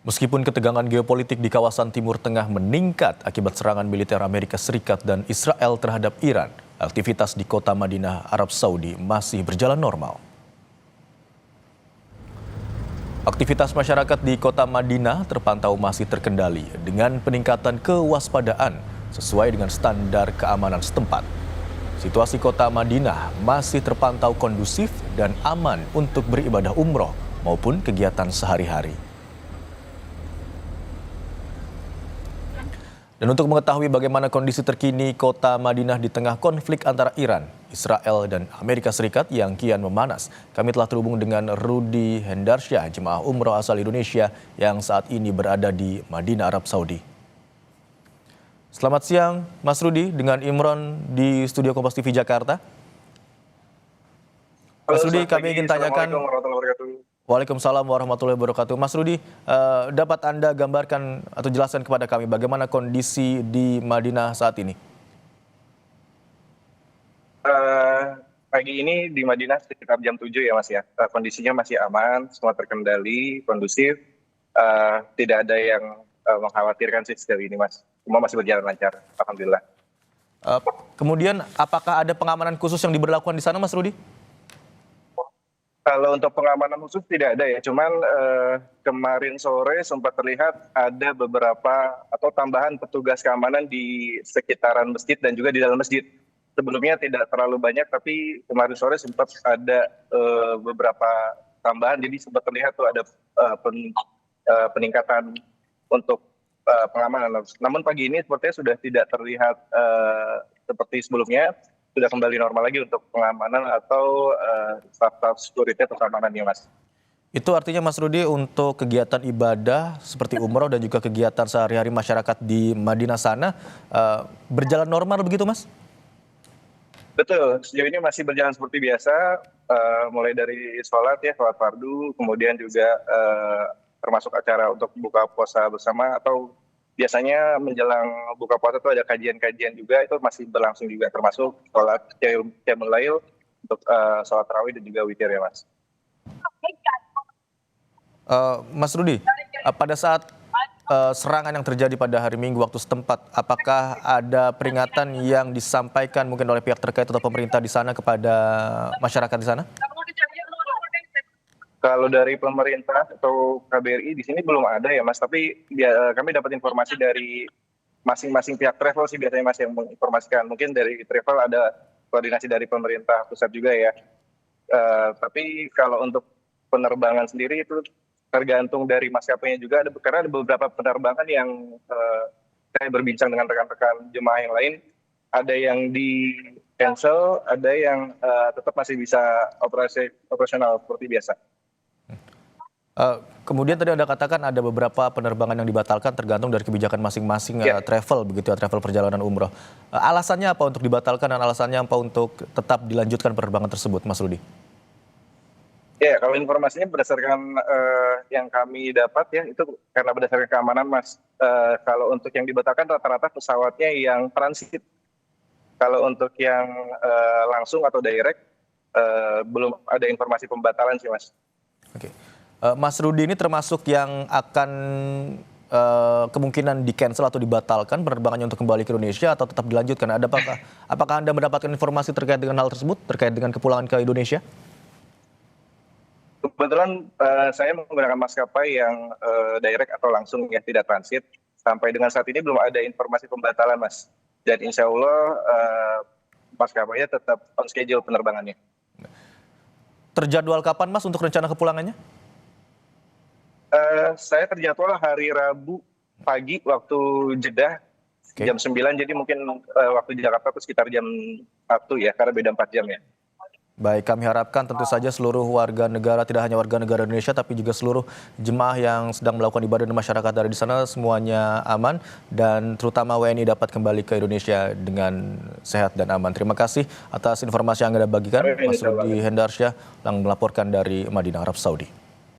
Meskipun ketegangan geopolitik di kawasan Timur Tengah meningkat akibat serangan militer Amerika Serikat dan Israel terhadap Iran, aktivitas di kota Madinah, Arab Saudi masih berjalan normal. Aktivitas masyarakat di kota Madinah terpantau masih terkendali dengan peningkatan kewaspadaan sesuai dengan standar keamanan setempat. Situasi kota Madinah masih terpantau kondusif dan aman untuk beribadah umroh maupun kegiatan sehari-hari. Dan untuk mengetahui bagaimana kondisi terkini kota Madinah di tengah konflik antara Iran, Israel, dan Amerika Serikat yang kian memanas, kami telah terhubung dengan Rudy Hendarsyah, jemaah umroh asal Indonesia yang saat ini berada di Madinah, Arab Saudi. Selamat siang, Mas Rudy, dengan Imron di Studio Kompas TV Jakarta. Mas Rudy, kami ingin tanyakan. Waalaikumsalam warahmatullahi wabarakatuh. Mas Rudy, dapat Anda gambarkan atau jelaskan kepada kami bagaimana kondisi di Madinah saat ini? Pagi ini di Madinah sekitar jam 7 ya Mas ya. Kondisinya masih aman, semua terkendali, kondusif. Tidak ada yang mengkhawatirkan sih sejauh ini Mas. Semua masih berjalan lancar, alhamdulillah. Kemudian apakah ada pengamanan khusus yang diberlakukan di sana Mas Rudy? Kalau untuk pengamanan khusus tidak ada ya, cuman kemarin sore sempat terlihat ada beberapa atau tambahan petugas keamanan di sekitaran masjid dan juga di dalam masjid. Sebelumnya tidak terlalu banyak, tapi kemarin sore sempat ada beberapa tambahan, jadi sempat terlihat tuh ada peningkatan untuk pengamanan. Namun pagi ini sepertinya sudah tidak terlihat seperti sebelumnya. Sudah kembali normal lagi untuk pengamanan atau staf-staf security atau keamanannya Mas. Itu artinya Mas Rudy untuk kegiatan ibadah seperti umroh dan juga kegiatan sehari-hari masyarakat di Madinah sana berjalan normal begitu Mas? Betul, sejauh ini masih berjalan seperti biasa, mulai dari sholat fardu, kemudian juga termasuk acara untuk buka puasa bersama atau biasanya menjelang buka puasa itu ada kajian-kajian juga, itu masih berlangsung juga, termasuk sholat qiyamul lail untuk sholat tarawih dan juga witir ya Mas. Mas Rudy, pada saat serangan yang terjadi pada hari Minggu waktu setempat, apakah ada peringatan yang disampaikan mungkin oleh pihak terkait atau pemerintah di sana kepada masyarakat di sana? Kalau dari pemerintah atau KBRI di sini belum ada ya Mas, tapi kami dapat informasi dari masing-masing pihak travel sih biasanya Mas yang menginformasikan. Mungkin dari travel ada koordinasi dari pemerintah pusat juga ya. Tapi kalau untuk penerbangan sendiri itu tergantung dari maskapainya juga, karena ada beberapa penerbangan yang saya berbincang dengan rekan-rekan jemaah yang lain, ada yang di cancel, ada yang tetap masih bisa operasional seperti biasa. Kemudian tadi Anda katakan ada beberapa penerbangan yang dibatalkan tergantung dari kebijakan masing-masing travel begitu ya, travel perjalanan umroh. Alasannya apa untuk dibatalkan dan alasannya apa untuk tetap dilanjutkan penerbangan tersebut, Mas Rudy? Ya, kalau informasinya berdasarkan yang kami dapat ya, itu karena berdasarkan keamanan Mas. Kalau untuk yang dibatalkan rata-rata pesawatnya yang transit. Kalau untuk yang langsung atau direct, belum ada informasi pembatalan sih Mas. Oke. Mas Rudy ini termasuk yang akan kemungkinan di-cancel atau dibatalkan penerbangannya untuk kembali ke Indonesia atau tetap dilanjutkan? Apakah Anda mendapatkan informasi terkait dengan hal tersebut, terkait dengan kepulangan ke Indonesia? Kebetulan saya menggunakan maskapai yang direct atau langsung ya, tidak transit. Sampai dengan saat ini belum ada informasi pembatalan Mas. Dan insya Allah maskapainya tetap on schedule penerbangannya. Terjadwal kapan Mas untuk rencana kepulangannya? Saya terjadwal hari Rabu pagi waktu Jeddah, jam 9, jadi mungkin waktu Jakarta itu sekitar jam 1 ya, karena beda 4 jam ya. Baik, kami harapkan tentu saja seluruh warga negara, tidak hanya warga negara Indonesia, tapi juga seluruh jemaah yang sedang melakukan ibadah dan masyarakat dari di sana semuanya aman, dan terutama WNI dapat kembali ke Indonesia dengan sehat dan aman. Terima kasih atas informasi yang Anda bagikan, Mas Rudy Hendarsyah yang melaporkan dari Madinah, Arab Saudi.